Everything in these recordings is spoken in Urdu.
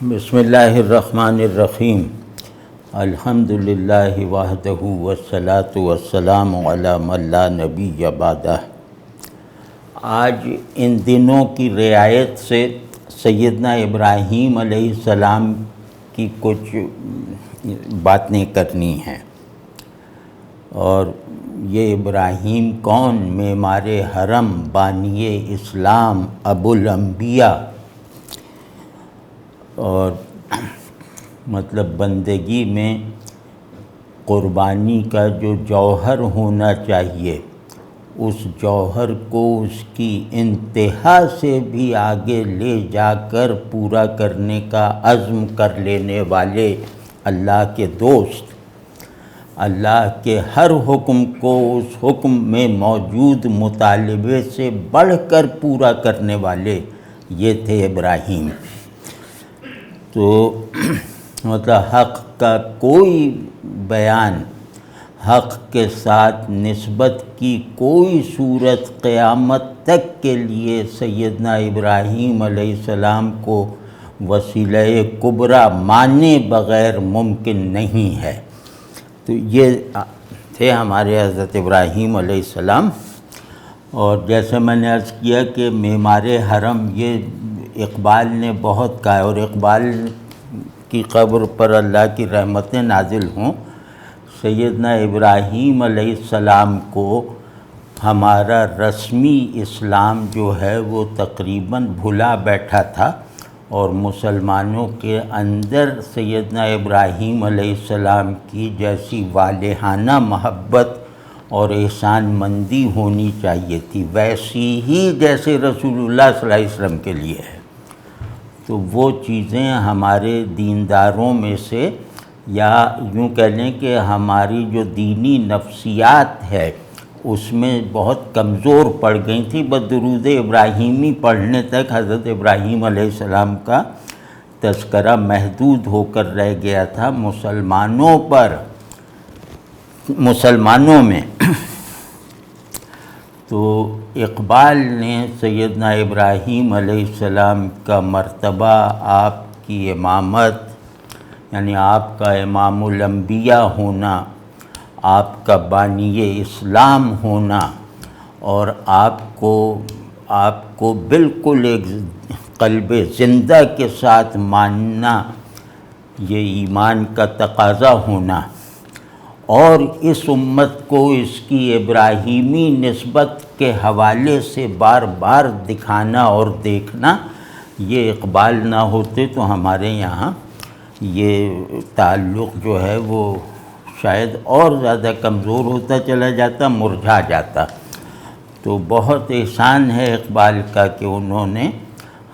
بسم اللہ الرحمن الرحیم الحمدللہ وحدہ والصلاة والسلام علی من لا نبی بعدہ۔ آج ان دنوں کی رعایت سے سیدنا ابراہیم علیہ السلام کی کچھ باتیں کرنی ہیں۔ اور یہ ابراہیم کون؟ معمار حرم، بانی اسلام، ابو الانبیاء، اور مطلب بندگی میں قربانی کا جو جوہر ہونا چاہیے اس جوہر کو اس کی انتہا سے بھی آگے لے جا کر پورا کرنے کا عزم کر لینے والے اللہ کے دوست، اللہ کے ہر حکم کو اس حکم میں موجود مطالبے سے بڑھ کر پورا کرنے والے یہ تھے ابراہیم۔ تو مطلب حق کا کوئی بیان، حق کے ساتھ نسبت کی کوئی صورت قیامت تک کے لیے سیدنا ابراہیم علیہ السلام کو وسیلہ کبریٰ مانے بغیر ممکن نہیں ہے۔ تو یہ تھے ہمارے حضرت ابراہیم علیہ السلام۔ اور جیسے میں نے عرض کیا کہ معمار حرم یہ اقبال نے بہت کہا ہے، اور اقبال کی قبر پر اللہ کی رحمتیں نازل ہوں۔ سیدنا ابراہیم علیہ السلام کو ہمارا رسمی اسلام جو ہے وہ تقریباً بھلا بیٹھا تھا، اور مسلمانوں کے اندر سیدنا ابراہیم علیہ السلام کی جیسی والہانہ محبت اور احسان مندی ہونی چاہیے تھی ویسی ہی جیسے رسول اللہ صلی اللہ علیہ وسلم کے لیے ہے۔ تو وہ چیزیں ہمارے دینداروں میں سے، یا یوں کہہ لیں کہ ہماری جو دینی نفسیات ہے اس میں بہت کمزور پڑ گئی تھی۔ بس درود ابراہیمی پڑھنے تک حضرت ابراہیم علیہ السلام کا تذکرہ محدود ہو کر رہ گیا تھا مسلمانوں میں۔ تو اقبال نے سیدنا ابراہیم علیہ السلام کا مرتبہ، آپ کی امامت، یعنی آپ کا امام الانبیاء ہونا، آپ کا بانی اسلام ہونا، اور آپ کو بالکل ایک قلب زندہ کے ساتھ ماننا، یہ ایمان کا تقاضا ہونا، اور اس امت کو اس کی ابراہیمی نسبت کے حوالے سے بار بار دکھانا اور دیکھنا، یہ اقبال نہ ہوتے تو ہمارے یہاں یہ تعلق جو ہے وہ شاید اور زیادہ کمزور ہوتا چلا جاتا، مرجھا جاتا۔ تو بہت احسان ہے اقبال کا کہ انہوں نے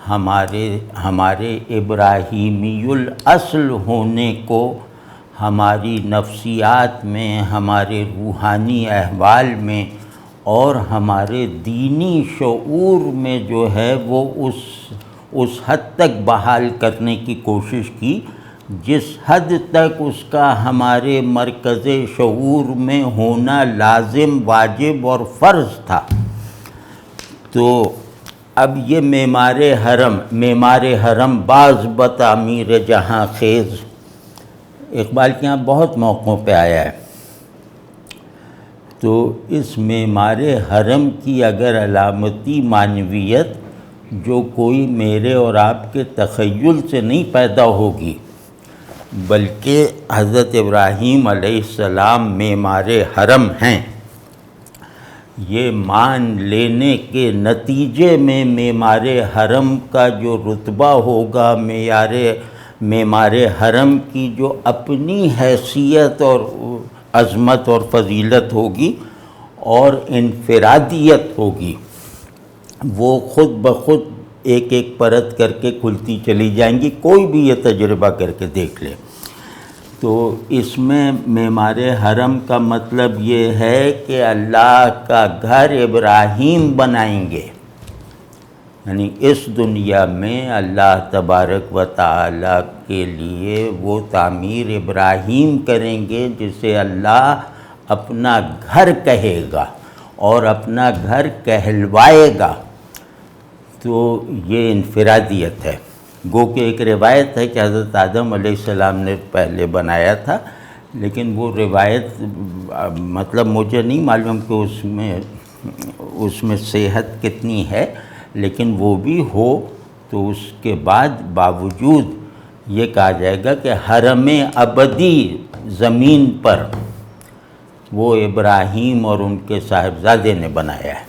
ہمارے ابراہیمی الاصل ہونے کو ہماری نفسیات میں، ہمارے روحانی احوال میں، اور ہمارے دینی شعور میں جو ہے وہ اس حد تک بحال کرنے کی کوشش کی جس حد تک اس کا ہمارے مرکز شعور میں ہونا لازم، واجب اور فرض تھا۔ تو اب یہ معمار حرم باز بتعمیر جہاں خیز اقبال کے یہاں بہت موقعوں پہ آیا ہے۔ تو اس معمار حرم کی اگر علامتی معنویت جو کوئی میرے اور آپ کے تخیل سے نہیں پیدا ہوگی، بلکہ حضرت ابراہیم علیہ السلام معمار حرم ہیں، یہ مان لینے کے نتیجے میں معمار حرم کا جو رتبہ ہوگا، معمار حرم کی جو اپنی حیثیت اور عظمت اور فضیلت ہوگی اور انفرادیت ہوگی، وہ خود بخود ایک ایک پرت کر کے کھلتی چلی جائیں گی۔ کوئی بھی یہ تجربہ کر کے دیکھ لے۔ تو اس میں معمار حرم کا مطلب یہ ہے کہ اللہ کا گھر ابراہیم بنائیں گے، یعنی اس دنیا میں اللہ تبارک و تعالی کے لیے وہ تعمیر ابراہیم کریں گے جسے اللہ اپنا گھر کہے گا اور اپنا گھر کہلوائے گا۔ تو یہ انفرادیت ہے۔ گو کہ ایک روایت ہے کہ حضرت آدم علیہ السلام نے پہلے بنایا تھا، لیکن وہ روایت مطلب مجھے نہیں معلوم کہ اس میں صحت کتنی ہے، لیکن وہ بھی ہو تو اس کے بعد باوجود یہ کہا جائے گا کہ حرم ابدی زمین پر وہ ابراہیم اور ان کے صاحبزادے نے بنایا ہے،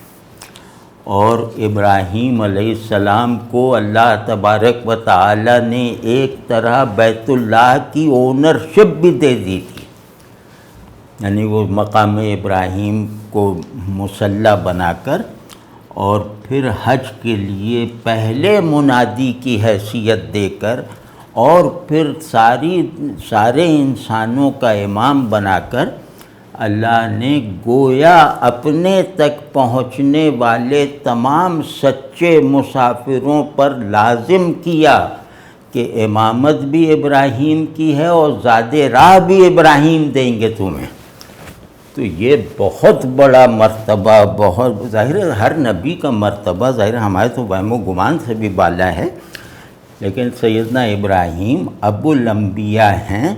اور ابراہیم علیہ السلام کو اللہ تبارک و تعالی نے ایک طرح بیت اللہ کی اونرشپ بھی دے دی تھی، یعنی وہ مقام ابراہیم کو مصلی بنا کر اور پھر حج کے لیے پہلے منادی کی حیثیت دے کر اور پھر سارے انسانوں کا امام بنا کر اللہ نے گویا اپنے تک پہنچنے والے تمام سچے مسافروں پر لازم کیا کہ امامت بھی ابراہیم کی ہے اور زاد راہ بھی ابراہیم دیں گے تمہیں۔ تو یہ بہت بڑا مرتبہ، بہت ظاہر ہے ہر نبی کا مرتبہ ظاہر ہمارے تو وہم و گمان سے بھی بالا ہے، لیکن سیدنا ابراہیم ابو الانبیاء ہیں،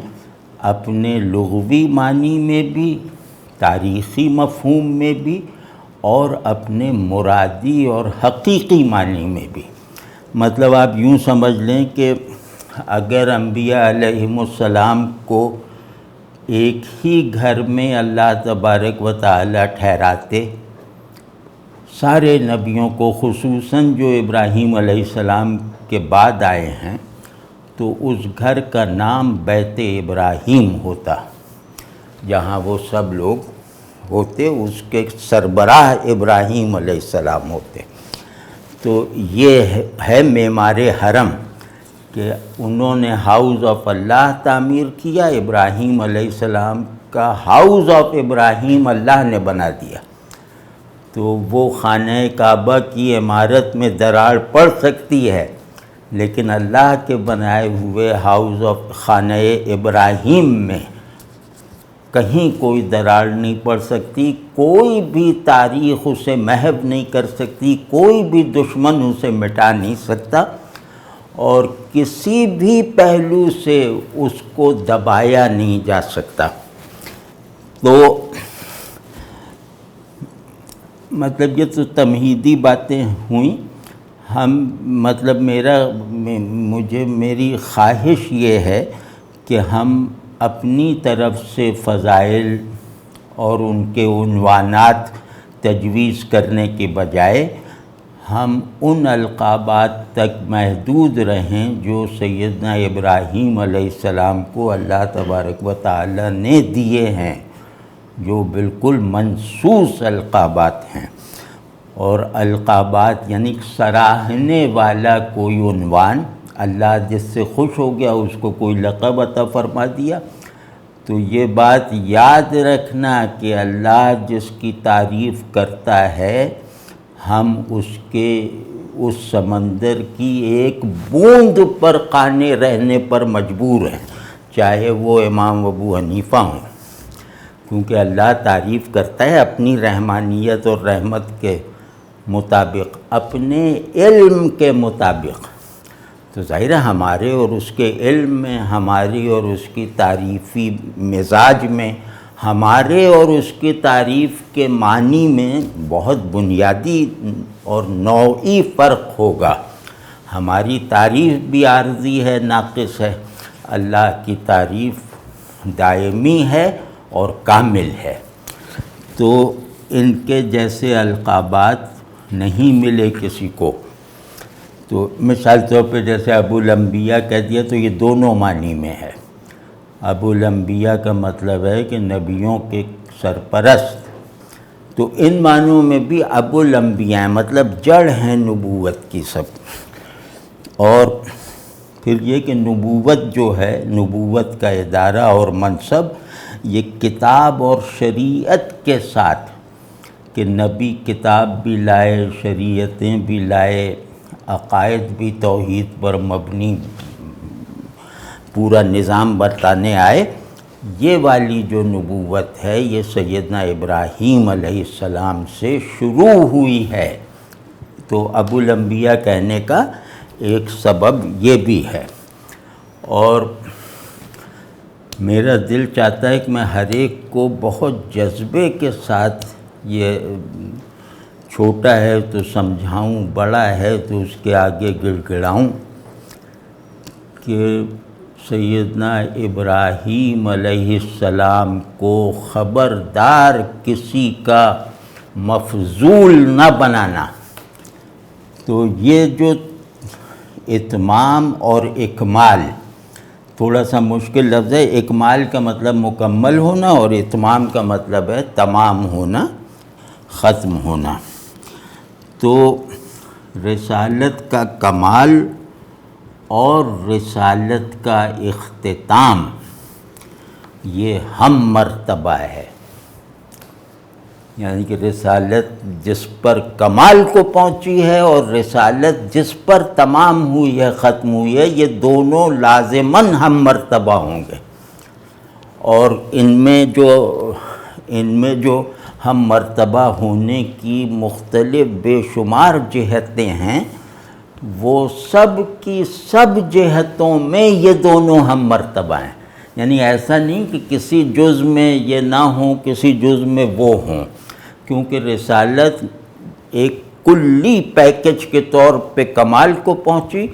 اپنے لغوی معنی میں بھی، تاریخی مفہوم میں بھی، اور اپنے مرادی اور حقیقی معنی میں بھی۔ مطلب آپ یوں سمجھ لیں کہ اگر انبیاء علیہم السلام کو ایک ہی گھر میں اللہ تبارک و تعالی ٹھہراتے، سارے نبیوں کو خصوصاً جو ابراہیم علیہ السلام کے بعد آئے ہیں، تو اس گھر کا نام بیت ابراہیم ہوتا، جہاں وہ سب لوگ ہوتے، اس کے سربراہ ابراہیم علیہ السلام ہوتے۔ تو یہ ہے معمار حرم کہ انہوں نے ہاؤس آف اللہ تعمیر کیا، ابراہیم علیہ السلام کا ہاؤس آف ابراہیم اللہ نے بنا دیا۔ تو وہ خانہ کعبہ کی عمارت میں دراڑ پڑ سکتی ہے، لیکن اللہ کے بنائے ہوئے ہاؤس آف خانہ ابراہیم میں کہیں کوئی دراڑ نہیں پڑ سکتی، کوئی بھی تاریخ اسے محو نہیں کر سکتی، کوئی بھی دشمن اسے مٹا نہیں سکتا، اور کسی بھی پہلو سے اس کو دبایا نہیں جا سکتا۔ تو مطلب یہ تو تمہیدی باتیں ہوئیں۔ مطلب میری خواہش یہ ہے کہ ہم اپنی طرف سے فضائل اور ان کے عنوانات تجویز کرنے کے بجائے ہم ان القابات تک محدود رہیں جو سیدنا ابراہیم علیہ السلام کو اللہ تبارک و تعالی نے دیے ہیں، جو بالکل منصوص القابات ہیں، اور القابات یعنی سراہنے والا کوئی عنوان، اللہ جس سے خوش ہو گیا اس کو کوئی لقب عطا فرما دیا۔ تو یہ بات یاد رکھنا کہ اللہ جس کی تعریف کرتا ہے، ہم اس سمندر کی ایک بوند پر قانے رہنے پر مجبور ہیں، چاہے وہ امام ابو حنیفہ ہوں، کیونکہ اللہ تعریف کرتا ہے اپنی رحمانیت اور رحمت کے مطابق، اپنے علم کے مطابق۔ تو ظاہر ہے ہمارے اور اس کے علم میں، ہماری اور اس کی تعریفی مزاج میں، ہمارے اور اس کی تعریف کے معنی میں بہت بنیادی اور نوعی فرق ہوگا۔ ہماری تعریف بھی عارضی ہے، ناقص ہے، اللہ کی تعریف دائمی ہے اور کامل ہے۔ تو ان کے جیسے القابات نہیں ملے کسی کو۔ تو مثال طور پہ جیسے ابو الانبیاء کہہ دیا تو یہ دونوں معنی میں ہے۔ ابو الانبیاء کا مطلب ہے کہ نبیوں کے سرپرست، تو ان معنوں میں بھی ابو الانبیاء مطلب جڑ ہیں نبوت کی سب۔ اور پھر یہ کہ نبوت جو ہے، نبوت کا ادارہ اور منصب، یہ کتاب اور شریعت کے ساتھ، کہ نبی کتاب بھی لائے، شریعتیں بھی لائے، عقائد بھی توحید پر مبنی پورا نظام بتانے آئے، یہ والی جو نبوت ہے یہ سیدنا ابراہیم علیہ السلام سے شروع ہوئی ہے۔ تو ابو الانبیاء کہنے کا ایک سبب یہ بھی ہے۔ اور میرا دل چاہتا ہے کہ میں ہر ایک کو بہت جذبے کے ساتھ، یہ چھوٹا ہے تو سمجھاؤں، بڑا ہے تو اس کے آگے گڑ گڑاؤں، کہ سیدنا ابراہیم علیہ السلام کو خبردار کسی کا مفضول نہ بنانا۔ تو یہ جو اتمام اور اکمال، تھوڑا سا مشکل لفظ ہے۔ اکمال کا مطلب مکمل ہونا، اور اتمام کا مطلب ہے تمام ہونا، ختم ہونا۔ تو رسالت کا کمال اور رسالت کا اختتام یہ ہم مرتبہ ہے، یعنی کہ رسالت جس پر کمال کو پہنچی ہے اور رسالت جس پر تمام ہوئی ہے، ختم ہوئی ہے، یہ دونوں لازماً ہم مرتبہ ہوں گے۔ اور ان میں جو ہم مرتبہ ہونے کی مختلف بے شمار جہتیں ہیں، وہ سب کی سب جہتوں میں یہ دونوں ہم مرتبہ ہیں۔ یعنی ایسا نہیں کہ کسی جز میں یہ نہ ہوں، کسی جز میں وہ ہوں، کیونکہ رسالت ایک کلی پیکج کے طور پہ کمال کو پہنچی،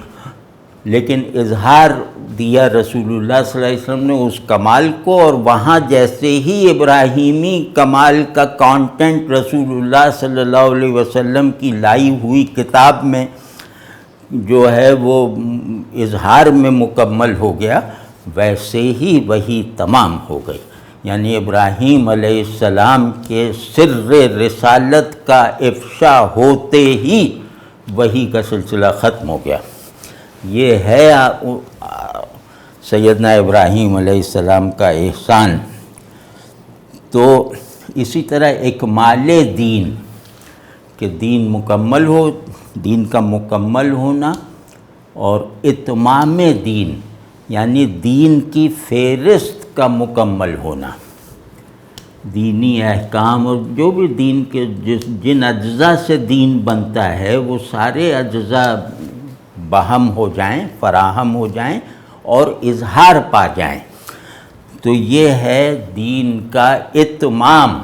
لیکن اظہار دیا رسول اللہ صلی اللہ علیہ وسلم نے اس کمال کو، اور وہاں جیسے ہی ابراہیمی کمال کا کانٹینٹ رسول اللہ صلی اللہ علیہ وسلم کی لائی ہوئی کتاب میں جو ہے وہ اظہار میں مکمل ہو گیا، ویسے ہی وہی تمام ہو گئی۔ یعنی ابراہیم علیہ السلام کے سر رسالت کا افشا ہوتے ہی وحی کا سلسلہ ختم ہو گیا۔ یہ ہے سیدنا ابراہیم علیہ السلام کا احسان۔ تو اسی طرح اکمال دین، کہ دین مکمل ہو، دین کا مکمل ہونا، اور اتمام دین یعنی دین کی فہرست کا مکمل ہونا۔ دینی احکام اور جو بھی دین کے جن اجزاء سے دین بنتا ہے، وہ سارے اجزاء بہم ہو جائیں، فراہم ہو جائیں اور اظہار پا جائیں، تو یہ ہے دین کا اتمام۔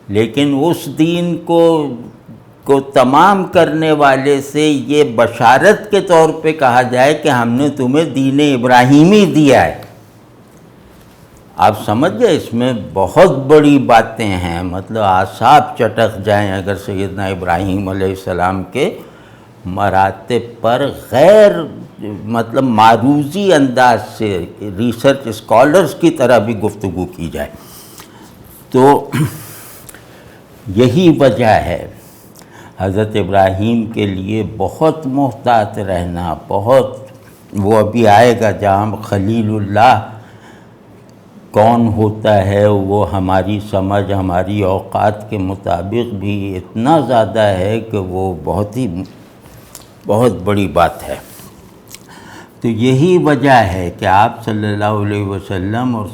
لیکن اس دین کو تمام کرنے والے سے یہ بشارت کے طور پہ کہا جائے کہ ہم نے تمہیں دین ابراہیمی دیا ہے۔ آپ سمجھ گئے، اس میں بہت بڑی باتیں ہیں، مطلب اعصاب چٹک جائیں اگر سیدنا ابراہیم علیہ السلام کے مراتب پر غیر مطلب معروضی انداز سے ریسرچ اسکالرز کی طرح بھی گفتگو کی جائے۔ تو یہی وجہ ہے حضرت ابراہیم کے لیے بہت محتاط رہنا، وہ ابھی آئے گا جہاں خلیل اللہ کون ہوتا ہے، وہ ہماری سمجھ، ہماری اوقات کے مطابق بھی اتنا زیادہ ہے کہ وہ بہت بڑی بات ہے۔ تو یہی وجہ ہے کہ آپ صلی اللہ علیہ وسلم اور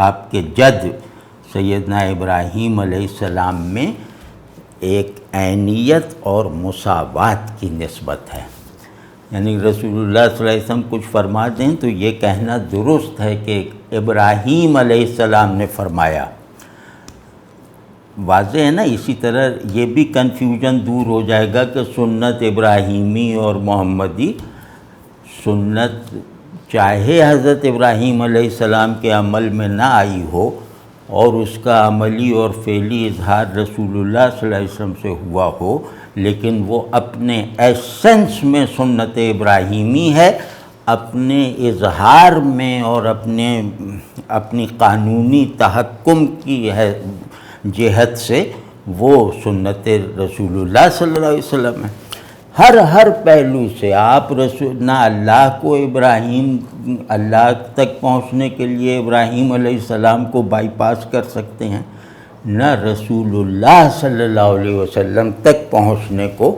آپ کے جد سیدنا ابراہیم علیہ السلام میں ایک عینیت اور مساوات کی نسبت ہے۔ یعنی رسول اللہ صلی اللہ علیہ وسلم کچھ فرما دیں تو یہ کہنا درست ہے کہ ابراہیم علیہ السلام نے فرمایا، واضح ہے نا۔ اسی طرح یہ بھی کنفیوژن دور ہو جائے گا کہ سنت ابراہیمی اور محمدی، سنت چاہے حضرت ابراہیم علیہ السلام کے عمل میں نہ آئی ہو، اور اس کا عملی اور فعلی اظہار رسول اللہ صلی اللہ علیہ وسلم سے ہوا ہو، لیکن وہ اپنے ایسنس میں سنت ابراہیمی ہے، اپنے اظہار میں اور اپنی قانونی تحکم کی جہت سے وہ سنت رسول اللہ صلی اللہ علیہ وسلم ہے۔ ہر پہلو سے آپ نہ اللہ کو اللہ تک پہنچنے کے لیے ابراہیم علیہ السلام کو بائی پاس کر سکتے ہیں، نہ رسول اللہ صلی اللہ علیہ وسلم تک پہنچنے کو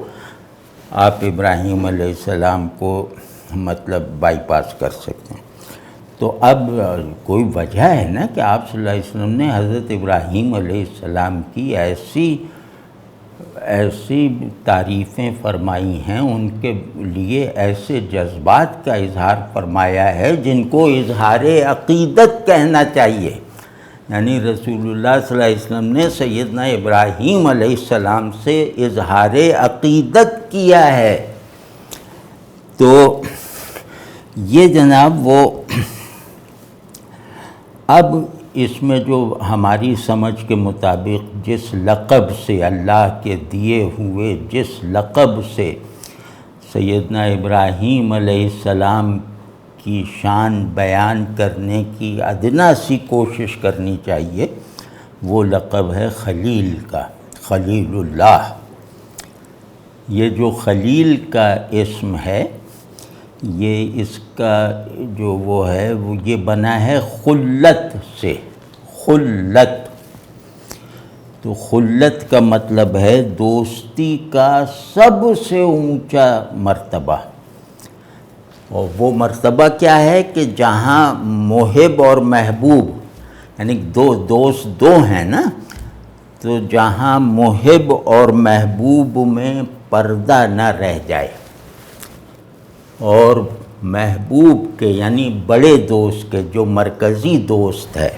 آپ ابراہیم علیہ السلام کو مطلب بائی پاس کر سکتے ہیں۔ تو اب کوئی وجہ ہے نا کہ آپ صلی اللہ علیہ وسلم نے حضرت ابراہیم علیہ السلام کی ایسی تعریفیں فرمائی ہیں، ان کے لیے ایسے جذبات کا اظہار فرمایا ہے جن کو اظہار عقیدت کہنا چاہیے۔ یعنی رسول اللہ صلی اللہ علیہ وسلم نے سیدنا ابراہیم علیہ السلام سے اظہار عقیدت کیا ہے۔ تو یہ جناب وہ اب اس میں جو ہماری سمجھ کے مطابق جس لقب سے اللہ کے دیے ہوئے جس لقب سے سیدنا ابراہیم علیہ السلام کی شان بیان کرنے کی ادنا سی کوشش کرنی چاہیے، وہ لقب ہے خلیل کا، خلیل اللہ۔ یہ جو خلیل کا اسم ہے، یہ اس کا جو وہ ہے وہ یہ بنا ہے خلت سے، خلت۔ تو خلت کا مطلب ہے دوستی کا سب سے اونچا مرتبہ، اور وہ مرتبہ کیا ہے کہ جہاں محب اور محبوب، یعنی دوست دو ہیں نا، تو جہاں محب اور محبوب میں پردہ نہ رہ جائے، اور محبوب کے یعنی بڑے دوست کے جو مرکزی دوست ہے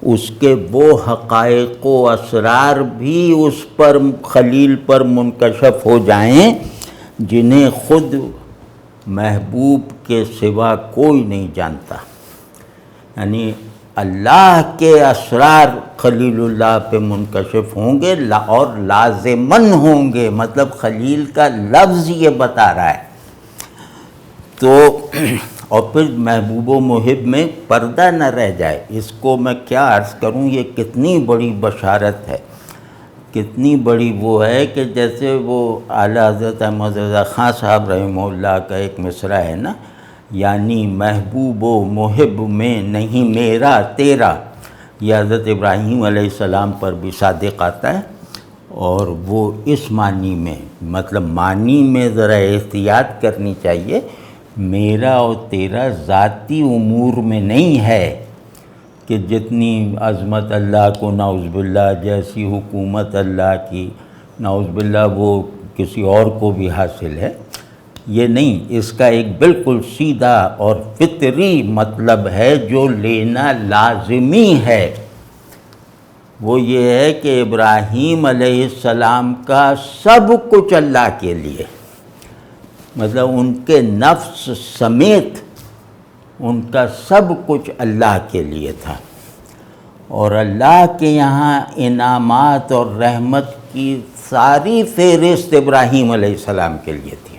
اس کے وہ حقائق و اسرار بھی اس پر خلیل پر منکشف ہو جائیں جنہیں خود محبوب کے سوا کوئی نہیں جانتا۔ یعنی اللہ کے اسرار خلیل اللہ پہ منکشف ہوں گے اور لازماً ہوں گے، مطلب خلیل کا لفظ یہ بتا رہا ہے۔ تو اور پھر محبوب و محب میں پردہ نہ رہ جائے، اس کو میں کیا عرض کروں، یہ کتنی بڑی بشارت ہے، کتنی بڑی وہ ہے کہ جیسے وہ اعلیٰ حضرت احمد رضا خان صاحب رحمہ اللہ کا ایک مصرع ہے نا، یعنی محبوب و محب میں نہیں میرا تیرا، یہ حضرت ابراہیم علیہ السلام پر بھی صادق آتا ہے، اور وہ اس معنی میں، مطلب معنی میں ذرا احتیاط کرنی چاہیے، میرا اور تیرا ذاتی امور میں نہیں ہے کہ جتنی عظمت اللہ کو نعوذ باللہ، جیسی حکومت اللہ کی نعوذ باللہ وہ کسی اور کو بھی حاصل ہے، یہ نہیں، اس کا ایک بالکل سیدھا اور فطری مطلب ہے جو لینا لازمی ہے، وہ یہ ہے کہ ابراہیم علیہ السلام کا سب کچھ اللہ کے لیے، مطلب ان کے نفس سمیت ان کا سب کچھ اللہ کے لیے تھا، اور اللہ کے یہاں انعامات اور رحمت کی ساری فہرست ابراہیم علیہ السلام کے لیے تھی۔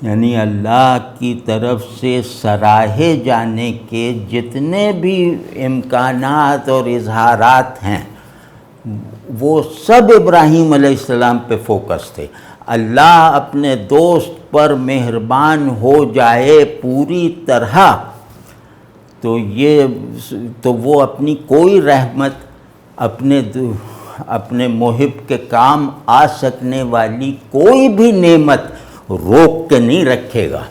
یعنی اللہ کی طرف سے سراہے جانے کے جتنے بھی امکانات اور اظہارات ہیں وہ سب ابراہیم علیہ السلام پہ فوکس تھے۔ اللہ اپنے دوست پر مہربان ہو جائے پوری طرح تو وہ اپنی کوئی رحمت اپنے محب کے کام آ سکنے والی کوئی بھی نعمت روک کے نہیں رکھے گا۔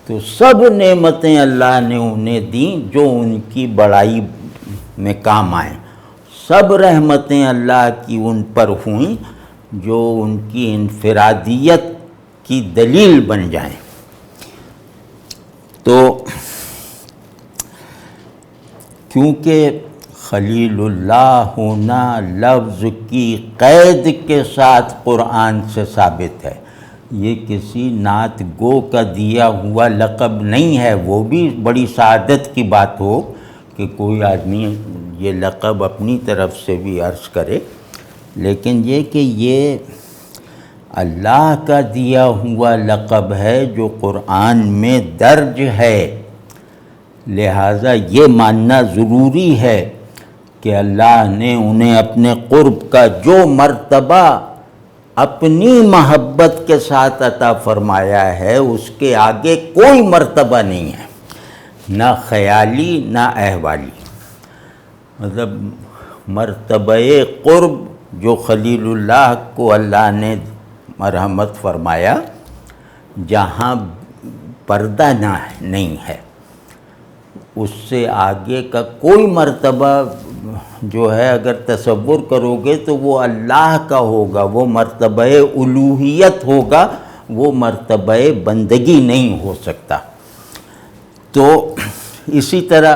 تو سب نعمتیں اللہ نے انہیں دیں جو ان کی بڑائی میں کام آئیں، سب رحمتیں اللہ کی ان پر ہوئیں جو ان کی انفرادیت کی دلیل بن جائیں۔ تو کیونکہ خلیل اللہ ہونا لفظ کی قید کے ساتھ قرآن سے ثابت ہے، یہ کسی نعت گو کا دیا ہوا لقب نہیں ہے، وہ بھی بڑی سعادت کی بات ہو کہ کوئی آدمی یہ لقب اپنی طرف سے بھی عرض کرے، لیکن یہ کہ یہ اللہ کا دیا ہوا لقب ہے جو قرآن میں درج ہے، لہٰذا یہ ماننا ضروری ہے کہ اللہ نے انہیں اپنے قرب کا جو مرتبہ اپنی محبت کے ساتھ عطا فرمایا ہے اس کے آگے کوئی مرتبہ نہیں ہے، نہ خیالی نہ احوالی، مطلب مرتبہ قرب جو خلیل اللہ کو اللہ نے مرحمت فرمایا جہاں پردہ نہیں ہے، اس سے آگے کا کوئی مرتبہ جو ہے اگر تصور کرو گے تو وہ اللہ کا ہوگا، وہ مرتبہ الوہیت ہوگا، وہ مرتبہ بندگی نہیں ہو سکتا۔ تو اسی طرح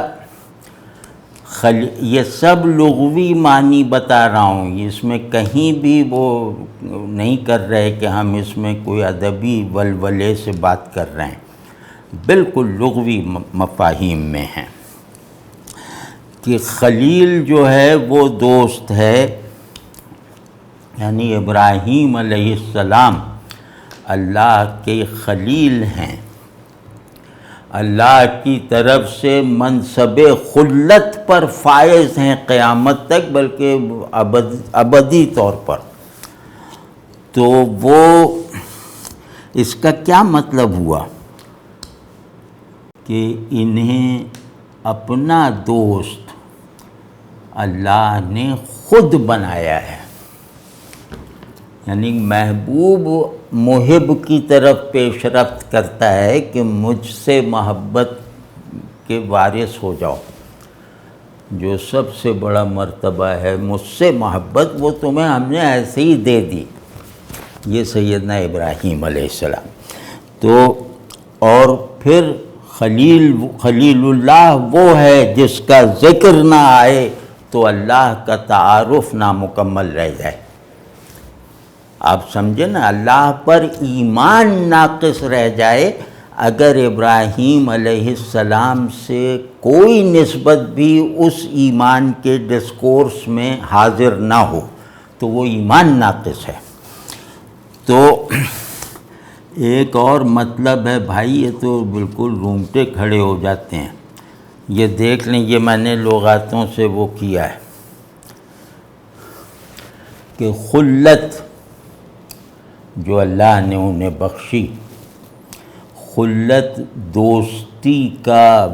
یہ سب لغوی معنی بتا رہا ہوں، اس میں کہیں بھی وہ نہیں کر رہے کہ ہم اس میں کوئی ادبی ولولے سے بات کر رہے ہیں، بالکل لغوی مفاہیم میں ہیں کہ خلیل جو ہے وہ دوست ہے، یعنی ابراہیم علیہ السلام اللہ کے خلیل ہیں، اللہ کی طرف سے منصب خلت پر فائز ہیں قیامت تک، بلکہ ابدی طور پر۔ تو وہ اس کا کیا مطلب ہوا کہ انہیں اپنا دوست اللہ نے خود بنایا ہے، یعنی محبوب محب کی طرف پیش رفت کرتا ہے کہ مجھ سے محبت کے وارث ہو جاؤ، جو سب سے بڑا مرتبہ ہے مجھ سے محبت، وہ تمہیں ہم نے ایسے ہی دے دی، یہ سیدنا ابراہیم علیہ السلام۔ تو اور پھر خلیل اللہ وہ ہے جس کا ذکر نہ آئے تو اللہ کا تعارف نامکمل رہ جائے۔ آپ سمجھیں نا، اللہ پر ایمان ناقص رہ جائے اگر ابراہیم علیہ السلام سے کوئی نسبت بھی اس ایمان کے ڈسکورس میں حاضر نہ ہو تو وہ ایمان ناقص ہے۔ تو ایک اور مطلب ہے بھائی، یہ تو بالکل رونگٹے کھڑے ہو جاتے ہیں، یہ دیکھ لیں، یہ میں نے لغاتوں سے وہ کیا ہے کہ خلت جو اللہ نے انہیں بخشی، خلت دوستی کا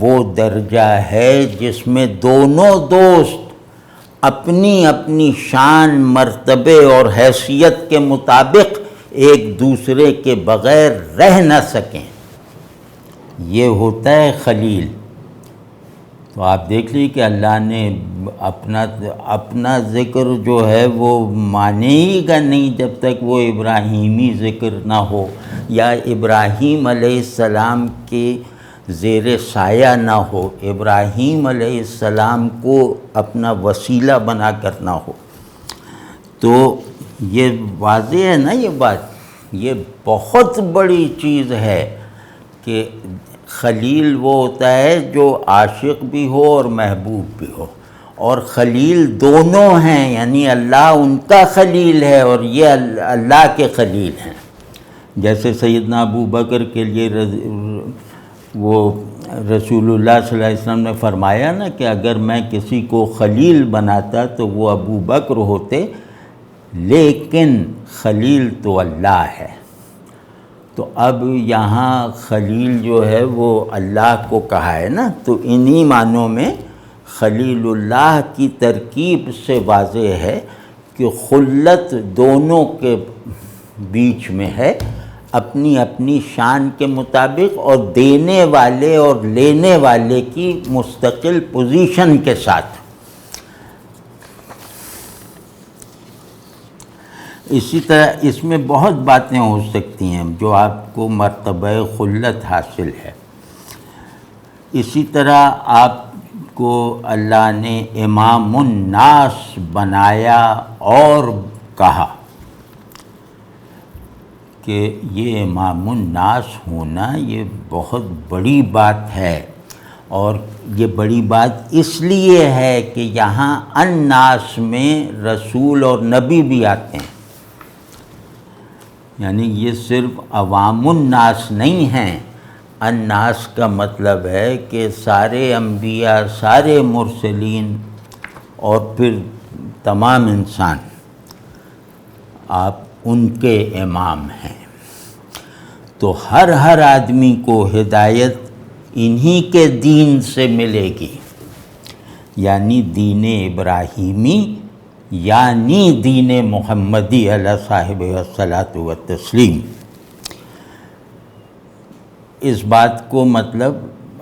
وہ درجہ ہے جس میں دونوں دوست اپنی اپنی شان، مرتبے اور حیثیت کے مطابق ایک دوسرے کے بغیر رہ نہ سکیں، یہ ہوتا ہے خلیل۔ تو آپ دیکھ لیجیے کہ اللہ نے اپنا ذکر جو ہے وہ مانے ہی گا نہیں جب تک وہ ابراہیمی ذکر نہ ہو، یا ابراہیم علیہ السلام کے زیر سایہ نہ ہو، ابراہیم علیہ السلام کو اپنا وسیلہ بنا کر نہ ہو۔ تو یہ واضح ہے نا یہ بات، یہ بہت بڑی چیز ہے کہ خلیل وہ ہوتا ہے جو عاشق بھی ہو اور محبوب بھی ہو، اور خلیل دونوں ہیں، یعنی اللہ ان کا خلیل ہے اور یہ اللہ کے خلیل ہیں۔ جیسے سیدنا ابو بکر کے لیے وہ رسول اللہ صلی اللہ علیہ وسلم نے فرمایا نا کہ اگر میں کسی کو خلیل بناتا تو وہ ابو بکر ہوتے، لیکن خلیل تو اللہ ہے۔ تو اب یہاں خلیل جو ہے وہ اللہ کو کہا ہے نا، تو انہی معنوں میں خلیل اللہ کی ترکیب سے واضح ہے کہ خلت دونوں کے بیچ میں ہے، اپنی اپنی شان کے مطابق اور دینے والے اور لینے والے کی مستقل پوزیشن کے ساتھ۔ اسی طرح اس میں بہت باتیں ہو سکتی ہیں جو آپ کو مرتبہ خلت حاصل ہے۔ اسی طرح آپ کو اللہ نے امام الناس بنایا اور کہا کہ یہ امام الناس ہونا یہ بہت بڑی بات ہے، اور یہ بڑی بات اس لیے ہے کہ یہاں الناس میں رسول اور نبی بھی آتے ہیں، یعنی یہ صرف عوام الناس نہیں ہیں۔ الناس کا مطلب ہے کہ سارے انبیاء، سارے مرسلین اور پھر تمام انسان، آپ ان کے امام ہیں۔ تو ہر آدمی کو ہدایت انہی کے دین سے ملے گی، یعنی دین ابراہیمی، یعنی دین محمدی علیہ صاحب الصلاۃ والتسلیم۔ اس بات کو مطلب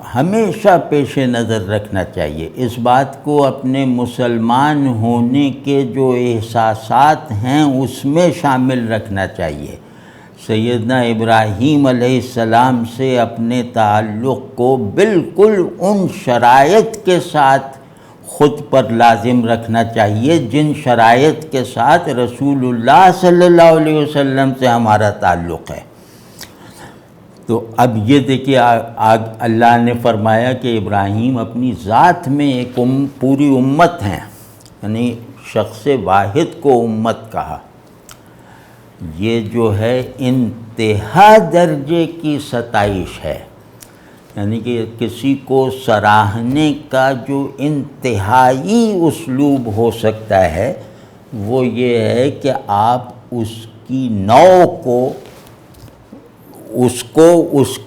ہمیشہ پیش نظر رکھنا چاہیے، اس بات کو اپنے مسلمان ہونے کے جو احساسات ہیں اس میں شامل رکھنا چاہیے۔ سیدنا ابراہیم علیہ السلام سے اپنے تعلق کو بالکل ان شرائط کے ساتھ خود پر لازم رکھنا چاہیے جن شرائط کے ساتھ رسول اللہ صلی اللہ علیہ وسلم سے ہمارا تعلق ہے۔ تو اب یہ دیکھیے اللہ نے فرمایا کہ ابراہیم اپنی ذات میں ایک پوری امت ہیں، یعنی شخص واحد کو امت کہا۔ یہ جو ہے انتہا درجے کی ستائش ہے، یعنی کہ کسی کو سراہنے کا جو انتہائی اسلوب ہو سکتا ہے وہ یہ ہے کہ آپ اس کی نوع کو اس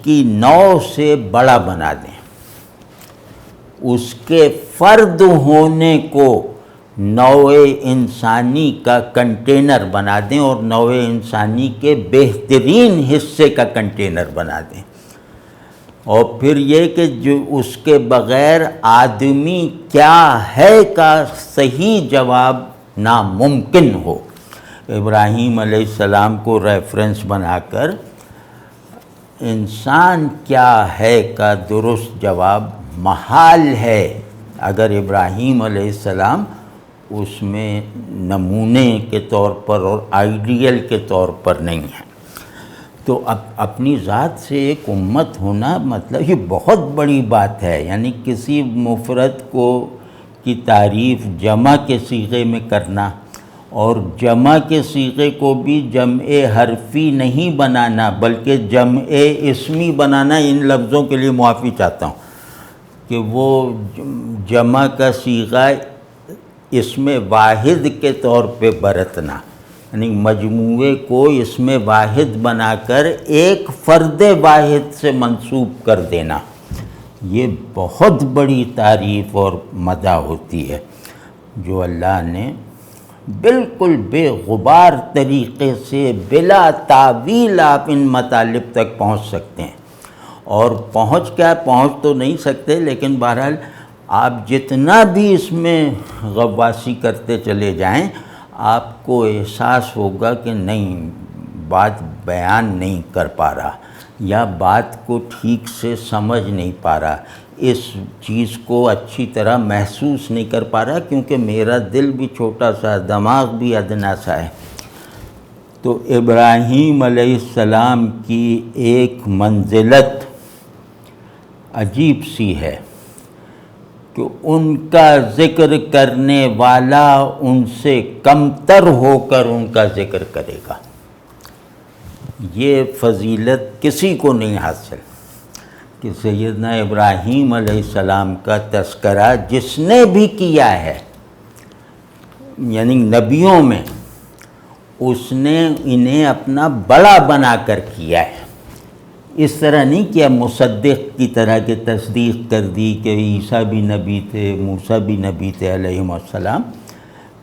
کی نوع سے بڑا بنا دیں، اس کے فرد ہونے کو نوع انسانی کا کنٹینر بنا دیں اور نوع انسانی کے بہترین حصے کا کنٹینر بنا دیں، اور پھر یہ کہ جو اس کے بغیر آدمی کیا ہے کا صحیح جواب ناممکن ہو۔ ابراہیم علیہ السلام کو ریفرنس بنا کر انسان کیا ہے کا درست جواب محال ہے اگر ابراہیم علیہ السلام اس میں نمونے کے طور پر اور آئیڈیل کے طور پر نہیں ہے۔ تو اپنی ذات سے ایک امت ہونا مطلب یہ بہت بڑی بات ہے، یعنی کسی مفرد کی تعریف جمع کے صیغے میں کرنا اور جمع کے صیغے کو بھی جمع حرفی نہیں بنانا بلکہ جمع اسمی بنانا، ان لفظوں کے لیے معافی چاہتا ہوں کہ وہ جمع کا صیغہ اسم واحد کے طور پہ برتنا، یعنی مجموعے کو اسم واحد بنا کر ایک فرد واحد سے منسوب کر دینا، یہ بہت بڑی تعریف اور مدح ہوتی ہے جو اللہ نے بالکل بے غبار طریقے سے بلا تاویل آپ ان مطالب تک پہنچ سکتے ہیں، اور پہنچ تو نہیں سکتے، لیکن بہرحال آپ جتنا بھی اس میں غواصی کرتے چلے جائیں آپ کو احساس ہوگا کہ نہیں بات بیان نہیں کر پا رہا یا بات کو ٹھیک سے سمجھ نہیں پا رہا، اس چیز کو اچھی طرح محسوس نہیں کر پا رہا کیونکہ میرا دل بھی چھوٹا سا، دماغ بھی ادنا سا ہے۔ تو ابراہیم علیہ السلام کی ایک منزلت عجیب سی ہے کہ ان کا ذکر کرنے والا ان سے کمتر ہو کر ان کا ذکر کرے گا، یہ فضیلت کسی کو نہیں حاصل کہ سیدنا ابراہیم علیہ السلام کا تذکرہ جس نے بھی کیا ہے، یعنی نبیوں میں، اس نے انہیں اپنا بڑا بنا کر کیا ہے، اس طرح نہیں کیا مصدق کی طرح کہ تصدیق کر دی کہ عیسیٰ بھی نبی تھے، موسیٰ بھی نبی تھے علیہم السلام،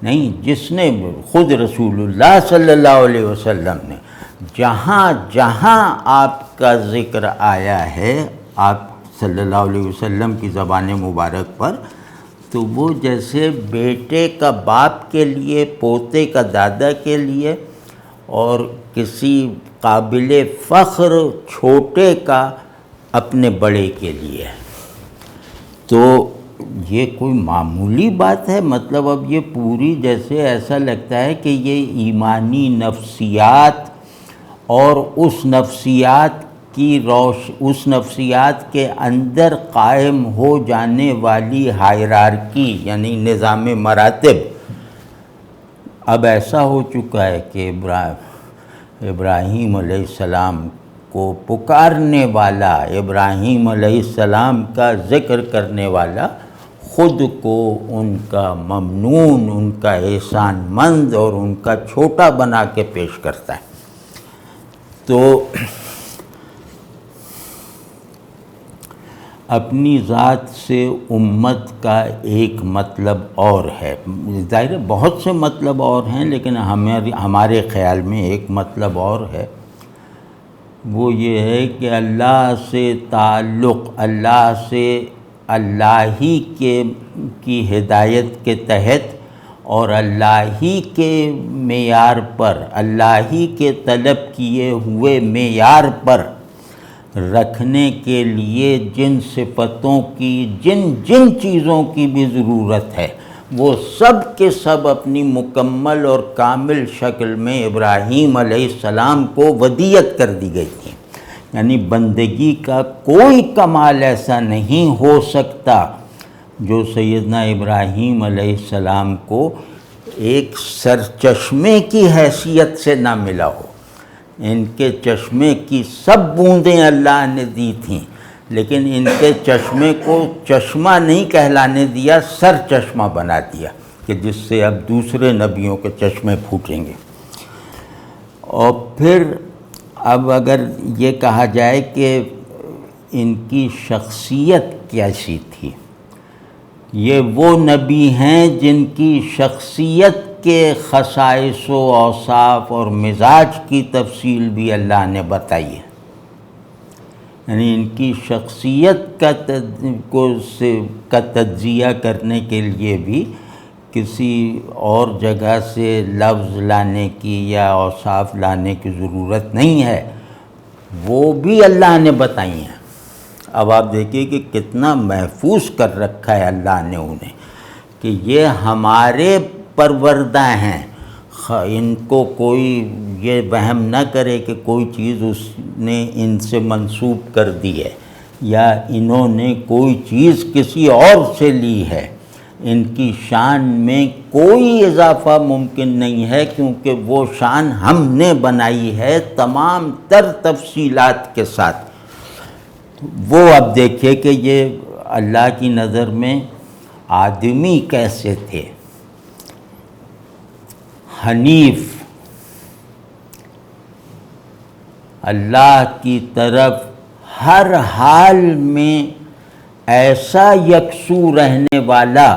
نہیں، جس نے خود رسول اللہ صلی اللہ علیہ وسلم نے جہاں جہاں آپ کا ذکر آیا ہے آپ صلی اللہ علیہ وسلم کی زبان مبارک پر، تو وہ جیسے بیٹے کا باپ کے لیے، پوتے کا دادا کے لیے، اور کسی قابل فخر چھوٹے کا اپنے بڑے کے لیے، تو یہ کوئی معمولی بات ہے؟ مطلب اب یہ پوری جیسے ایسا لگتا ہے کہ یہ ایمانی نفسیات اور اس نفسیات کے اندر قائم ہو جانے والی ہائرارکی یعنی نظام مراتب اب ایسا ہو چکا ہے کہ ابراہیم علیہ السلام کو پکارنے والا، ابراہیم علیہ السلام کا ذکر کرنے والا خود کو ان کا ممنون، ان کا احسان مند اور ان کا چھوٹا بنا کے پیش کرتا ہے۔ تو اپنی ذات سے امت کا ایک مطلب اور ہے، ظاہر بہت سے مطلب اور ہیں لیکن ہمارے خیال میں ایک مطلب اور ہے وہ یہ ہے کہ اللہ سے تعلق، اللہ سے اللہ ہی کی ہدایت کے تحت اور اللہ ہی کے معیار پر، اللہ ہی کے طلب کیے ہوئے معیار پر رکھنے کے لیے جن صفتوں کی، جن چیزوں کی بھی ضرورت ہے، وہ سب کے سب اپنی مکمل اور کامل شکل میں ابراہیم علیہ السلام کو ودیعت کر دی گئی تھی۔ یعنی بندگی کا کوئی کمال ایسا نہیں ہو سکتا جو سیدنا ابراہیم علیہ السلام کو ایک سرچشمے کی حیثیت سے نہ ملا ہو۔ ان کے چشمے کی سب بوندیں اللہ نے دی تھیں، لیکن ان کے چشمے کو چشمہ نہیں کہلانے دیا، سر چشمہ بنا دیا کہ جس سے اب دوسرے نبیوں کے چشمے پھوٹیں گے۔ اور پھر اب اگر یہ کہا جائے کہ ان کی شخصیت کیسی تھی، یہ وہ نبی ہیں جن کی شخصیت کے خصائص و اوصاف اور مزاج کی تفصیل بھی اللہ نے بتائی ہے۔ یعنی ان کی شخصیت کا تجزیہ کرنے کے لیے بھی کسی اور جگہ سے لفظ لانے کی یا اوصاف لانے کی ضرورت نہیں ہے، وہ بھی اللہ نے بتائی ہیں۔ اب آپ دیکھیے کہ کتنا محفوظ کر رکھا ہے اللہ نے انہیں کہ یہ ہمارے پروردہ ہیں۔ ان کو کوئی یہ وہم نہ کرے کہ کوئی چیز اس نے ان سے منسوب کر دی ہے یا انہوں نے کوئی چیز کسی اور سے لی ہے۔ ان کی شان میں کوئی اضافہ ممکن نہیں ہے، کیونکہ وہ شان ہم نے بنائی ہے تمام تر تفصیلات کے ساتھ۔ وہ اب دیکھیے کہ یہ اللہ کی نظر میں آدمی کیسے تھے۔ حنیف، اللہ کی طرف ہر حال میں ایسا یکسو رہنے والا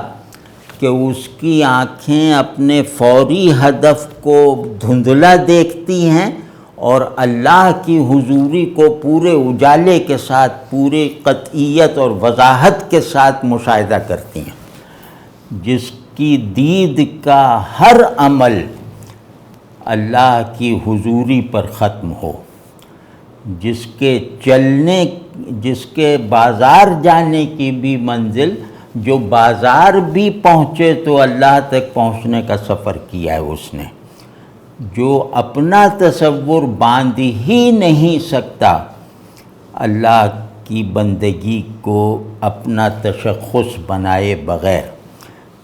کہ اس کی آنکھیں اپنے فوری ہدف کو دھندلا دیکھتی ہیں اور اللہ کی حضوری کو پورے اجالے کے ساتھ، پورے قطعیت اور وضاحت کے ساتھ مشاہدہ کرتی ہیں۔ جس کی دید کا ہر عمل اللہ کی حضوری پر ختم ہو، جس کے بازار جانے کی بھی منزل، جو بازار بھی پہنچے تو اللہ تک پہنچنے کا سفر کیا ہے اس نے، جو اپنا تصور باندھ ہی نہیں سکتا اللہ کی بندگی کو اپنا تشخص بنائے بغیر۔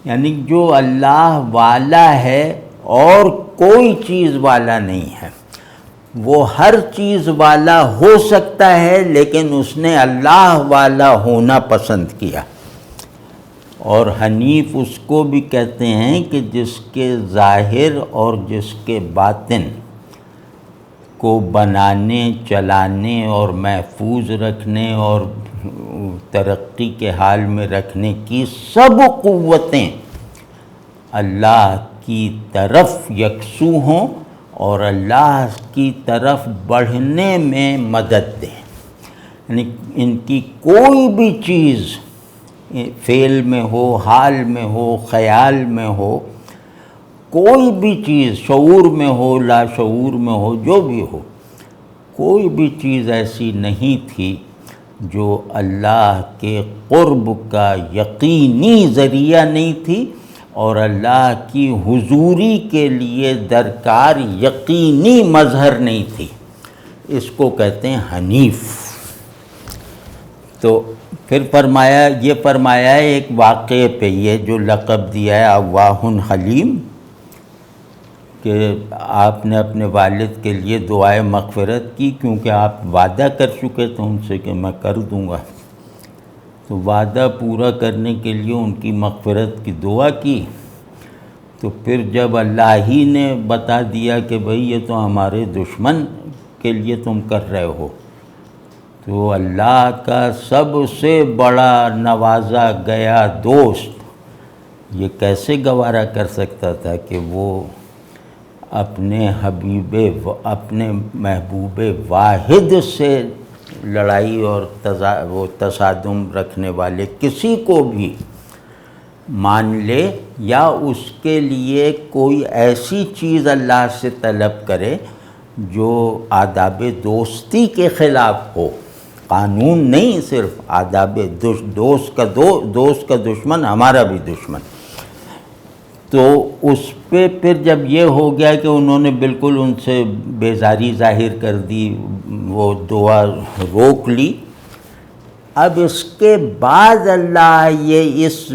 یعنی جو اللہ والا ہے اور کوئی چیز والا نہیں ہے، وہ ہر چیز والا ہو سکتا ہے لیکن اس نے اللہ والا ہونا پسند کیا۔ اور حنیف اس کو بھی کہتے ہیں کہ جس کے ظاہر اور جس کے باطن کو بنانے، چلانے اور محفوظ رکھنے اور ترقی کے حال میں رکھنے کی سب قوتیں اللہ کی طرف یکسو ہوں اور اللہ کی طرف بڑھنے میں مدد دیں۔ یعنی ان کی کوئی بھی چیز فعل میں ہو، حال میں ہو، خیال میں ہو، کوئی بھی چیز شعور میں ہو، لا شعور میں ہو، جو بھی ہو، کوئی بھی چیز ایسی نہیں تھی جو اللہ کے قرب کا یقینی ذریعہ نہیں تھی اور اللہ کی حضوری کے لیے درکار یقینی مظہر نہیں تھی۔ اس کو کہتے ہیں حنیف۔ تو پھر فرمایا ہے ایک واقعے پہ، یہ جو لقب دیا ہے اواہ حلیم، کہ آپ نے اپنے والد کے لیے دعائے مغفرت کی کیونکہ آپ وعدہ کر چکے تھے ان سے کہ میں کر دوں گا، تو وعدہ پورا کرنے کے لیے ان کی مغفرت کی دعا کی۔ تو پھر جب اللہ ہی نے بتا دیا کہ بھئی یہ تو ہمارے دشمن کے لیے تم کر رہے ہو، تو اللہ کا سب سے بڑا نوازا گیا دوست یہ کیسے گوارا کر سکتا تھا کہ وہ اپنے اپنے محبوب واحد سے لڑائی اور وہ تصادم رکھنے والے کسی کو بھی مان لے یا اس کے لیے کوئی ایسی چیز اللہ سے طلب کرے جو آداب دوستی کے خلاف ہو، قانون نہیں، صرف آداب دوست کا دشمن ہمارا بھی دشمن، تو اس پہ پھر جب یہ ہو گیا کہ انہوں نے بالکل ان سے بیزاری ظاہر کر دی، وہ دعا روک لی، اب اس کے بعد اللہ یہ اس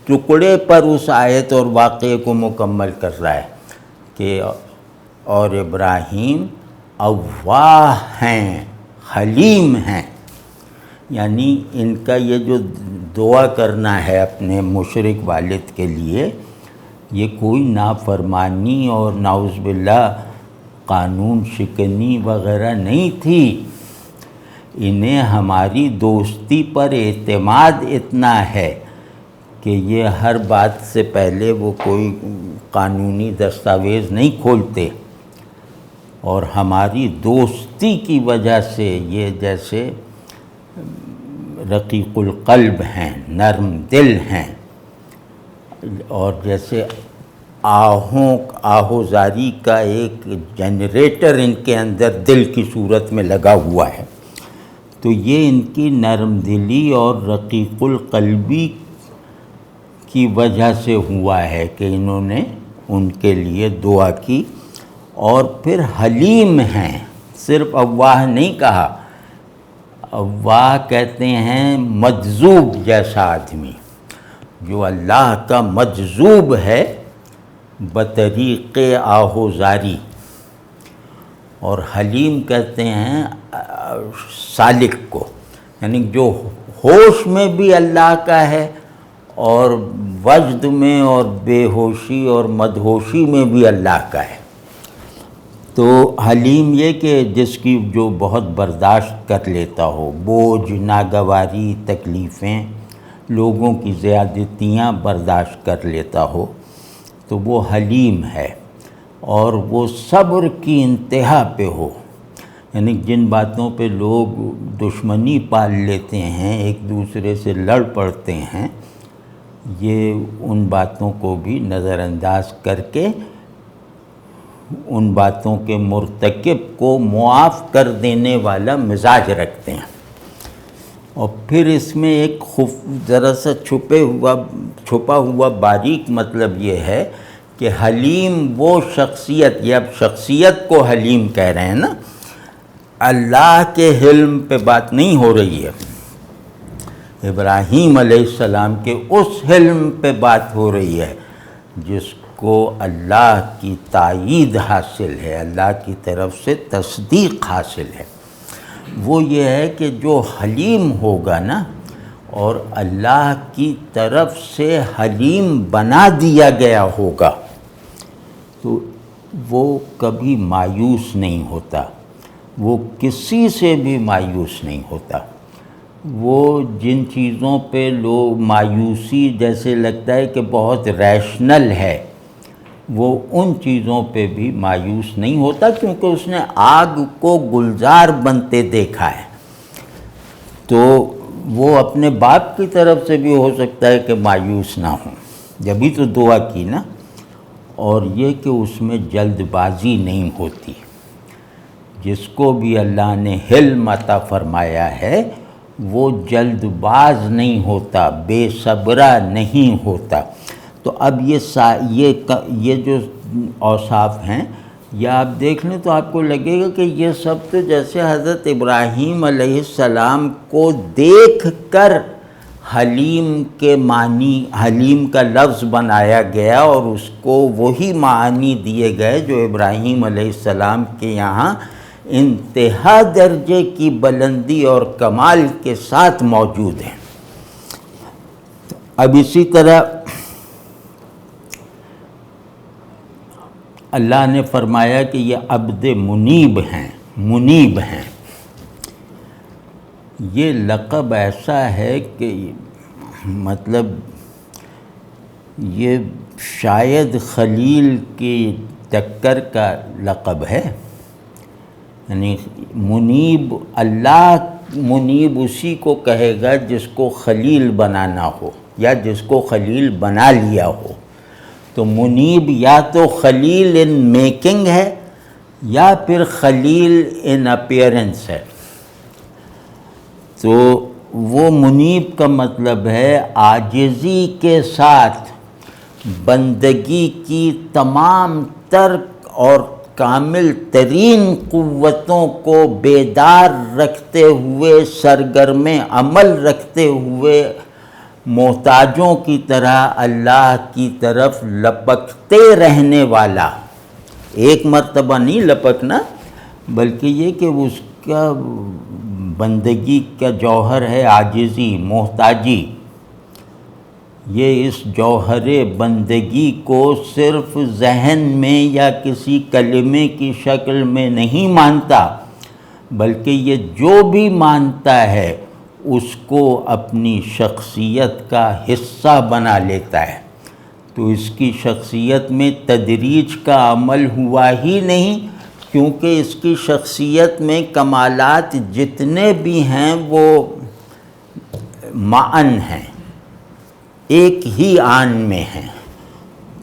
ٹکڑے پر اس آیت اور واقعے کو مکمل کر رہا ہے کہ اور ابراہیم اواہ ہیں، حلیم ہیں، یعنی ان کا یہ جو دعا کرنا ہے اپنے مشرک والد کے لیے، یہ کوئی نافرمانی اور نعوذ باللہ قانون شکنی وغیرہ نہیں تھی، انہیں ہماری دوستی پر اعتماد اتنا ہے کہ یہ ہر بات سے پہلے وہ کوئی قانونی دستاویز نہیں کھولتے، اور ہماری دوستی کی وجہ سے یہ جیسے رقیق القلب ہیں، نرم دل ہیں، اور جیسے آہوزاری کا ایک جنریٹر ان کے اندر دل کی صورت میں لگا ہوا ہے، تو یہ ان کی نرم دلی اور رقیق القلبی کی وجہ سے ہوا ہے کہ انہوں نے ان کے لیے دعا کی، اور پھر حلیم ہیں، صرف اواہ نہیں کہا، اواہ کہتے ہیں مجذوب جیسا آدمی، جو اللہ کا مجذوب ہے بطریق آہوزاری، اور حلیم کہتے ہیں سالک کو، یعنی جو ہوش میں بھی اللہ کا ہے اور وجد میں اور بے ہوشی اور مدہوشی میں بھی اللہ کا ہے۔ تو حلیم یہ کہ جس کی جو بہت برداشت کر لیتا ہو، بوجھ، ناگواری، تکلیفیں، لوگوں کی زیادتیاں برداشت کر لیتا ہو، تو وہ حلیم ہے، اور وہ صبر کی انتہا پہ ہو، یعنی جن باتوں پہ لوگ دشمنی پال لیتے ہیں، ایک دوسرے سے لڑ پڑتے ہیں، یہ ان باتوں کو بھی نظر انداز کر کے ان باتوں کے مرتکب کو معاف کر دینے والا مزاج رکھتے ہیں۔ اور پھر اس میں ایک ذرا سا چھپا ہوا باریک مطلب یہ ہے کہ حلیم وہ شخصیت، یہ اب شخصیت کو حلیم کہہ رہے ہیں نا، اللہ کے حلم پہ بات نہیں ہو رہی ہے، ابراہیم علیہ السلام کے اس حلم پہ بات ہو رہی ہے جس کو اللہ کی تائید حاصل ہے، اللہ کی طرف سے تصدیق حاصل ہے۔ وہ یہ ہے کہ جو حلیم ہوگا نا، اور اللہ کی طرف سے حلیم بنا دیا گیا ہوگا، تو وہ کبھی مایوس نہیں ہوتا، وہ کسی سے بھی مایوس نہیں ہوتا۔ وہ جن چیزوں پہ لوگ مایوسی جیسے لگتا ہے کہ بہت ریشنل ہے، وہ ان چیزوں پہ بھی مایوس نہیں ہوتا، کیونکہ اس نے آگ کو گلزار بنتے دیکھا ہے۔ تو وہ اپنے باپ کی طرف سے بھی ہو سکتا ہے کہ مایوس نہ ہوں، جبھی تو دعا کی نا، اور یہ کہ اس میں جلد بازی نہیں ہوتی۔ جس کو بھی اللہ نے حلم عطا فرمایا ہے وہ جلد باز نہیں ہوتا، بے صبرہ نہیں ہوتا۔ تو اب یہ جو اوصاف ہیں، یہ آپ دیکھ لیں تو آپ کو لگے گا کہ یہ سب تو جیسے حضرت ابراہیم علیہ السلام کو دیکھ کر حلیم کے معنی، حلیم کا لفظ بنایا گیا، اور اس کو وہی معانی دیے گئے جو ابراہیم علیہ السلام کے یہاں انتہا درجے کی بلندی اور کمال کے ساتھ موجود ہیں۔ اب اسی طرح اللہ نے فرمایا کہ یہ عبد منیب ہیں۔ یہ لقب ایسا ہے کہ مطلب یہ شاید خلیل کی چکر کا لقب ہے، یعنی منیب اللہ منیب اسی کو کہے گا جس کو خلیل بنانا ہو یا جس کو خلیل بنا لیا ہو. تو منیب یا تو خلیل ان میکنگ ہے یا پھر خلیل ان اپیرنس ہے. تو وہ منیب کا مطلب ہے عاجزی کے ساتھ بندگی کی تمام تر اور کامل ترین قوتوں کو بیدار رکھتے ہوئے، سرگرم عمل رکھتے ہوئے، محتاجوں کی طرح اللہ کی طرف لپکتے رہنے والا. ایک مرتبہ نہیں لپکنا، بلکہ یہ کہ اس کا بندگی کا جوہر ہے عاجزی، محتاجی. یہ اس جوہر بندگی کو صرف ذہن میں یا کسی کلمے کی شکل میں نہیں مانتا، بلکہ یہ جو بھی مانتا ہے اس کو اپنی شخصیت کا حصہ بنا لیتا ہے. تو اس کی شخصیت میں تدریج کا عمل ہوا ہی نہیں، کیونکہ اس کی شخصیت میں کمالات جتنے بھی ہیں وہ معاً ہیں، ایک ہی آن میں ہیں.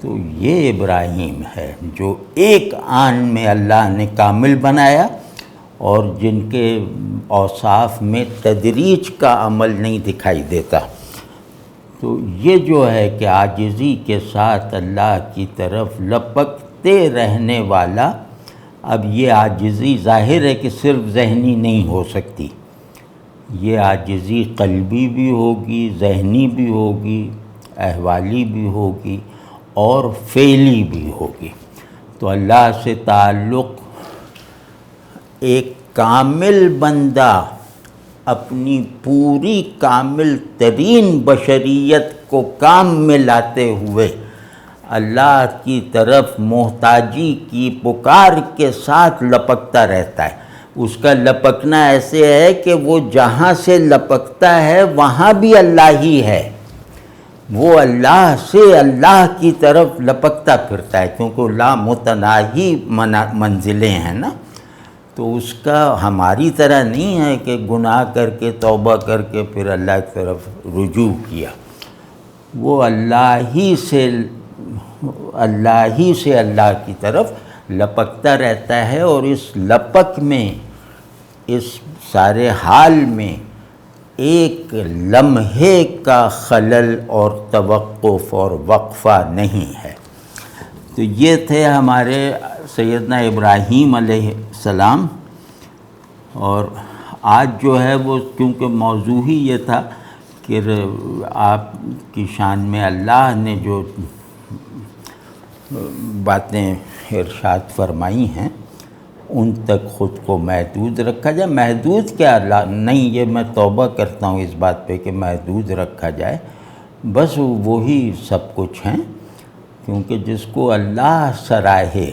تو یہ ابراہیم ہے جو ایک آن میں اللہ نے کامل بنایا، اور جن کے اوصاف میں تدریج کا عمل نہیں دکھائی دیتا. تو یہ جو ہے کہ عاجزی کے ساتھ اللہ کی طرف لپکتے رہنے والا. اب یہ عاجزی ظاہر ہے کہ صرف ذہنی نہیں ہو سکتی، یہ عاجزی قلبی بھی ہوگی، ذہنی بھی ہوگی، احوالی بھی ہوگی اور فعلی بھی ہوگی. تو اللہ سے تعلق ایک کامل بندہ اپنی پوری کامل ترین بشریت کو کام میں لاتے ہوئے اللہ کی طرف محتاجی کی پکار کے ساتھ لپکتا رہتا ہے. اس کا لپکنا ایسے ہے کہ وہ جہاں سے لپکتا ہے وہاں بھی اللہ ہی ہے، وہ اللہ سے اللہ کی طرف لپکتا پھرتا ہے، کیونکہ لامتناہی منزلیں ہیں نا. تو اس کا ہماری طرح نہیں ہے کہ گناہ کر کے توبہ کر کے پھر اللہ کی طرف رجوع کیا. وہ اللہ ہی سے اللہ کی طرف لپکتا رہتا ہے، اور اس لپک میں، اس سارے حال میں ایک لمحے کا خلل اور توقف اور وقفہ نہیں ہے. تو یہ تھے ہمارے سیدنا ابراہیم علیہ السلام. اور آج جو ہے وہ کیونکہ موضوع ہی یہ تھا کہ آپ کی شان میں اللہ نے جو باتیں ارشاد فرمائی ہیں ان تک خود کو محدود رکھا جائے. محدود کیا نہیں، یہ میں توبہ کرتا ہوں اس بات پہ کہ محدود رکھا جائے، بس وہی سب کچھ ہیں. کیونکہ جس کو اللہ سراہے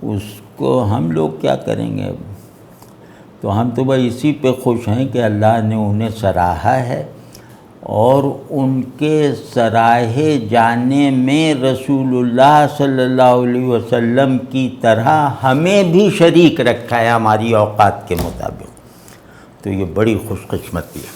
اس کو ہم لوگ کیا کریں گے. تو ہم تو بھائی اسی پہ خوش ہیں کہ اللہ نے انہیں سراہا ہے، اور ان کے سراہے جانے میں رسول اللہ صلی اللہ علیہ وسلم کی طرح ہمیں بھی شریک رکھا ہے ہماری اوقات کے مطابق. تو یہ بڑی خوش قسمتی ہے.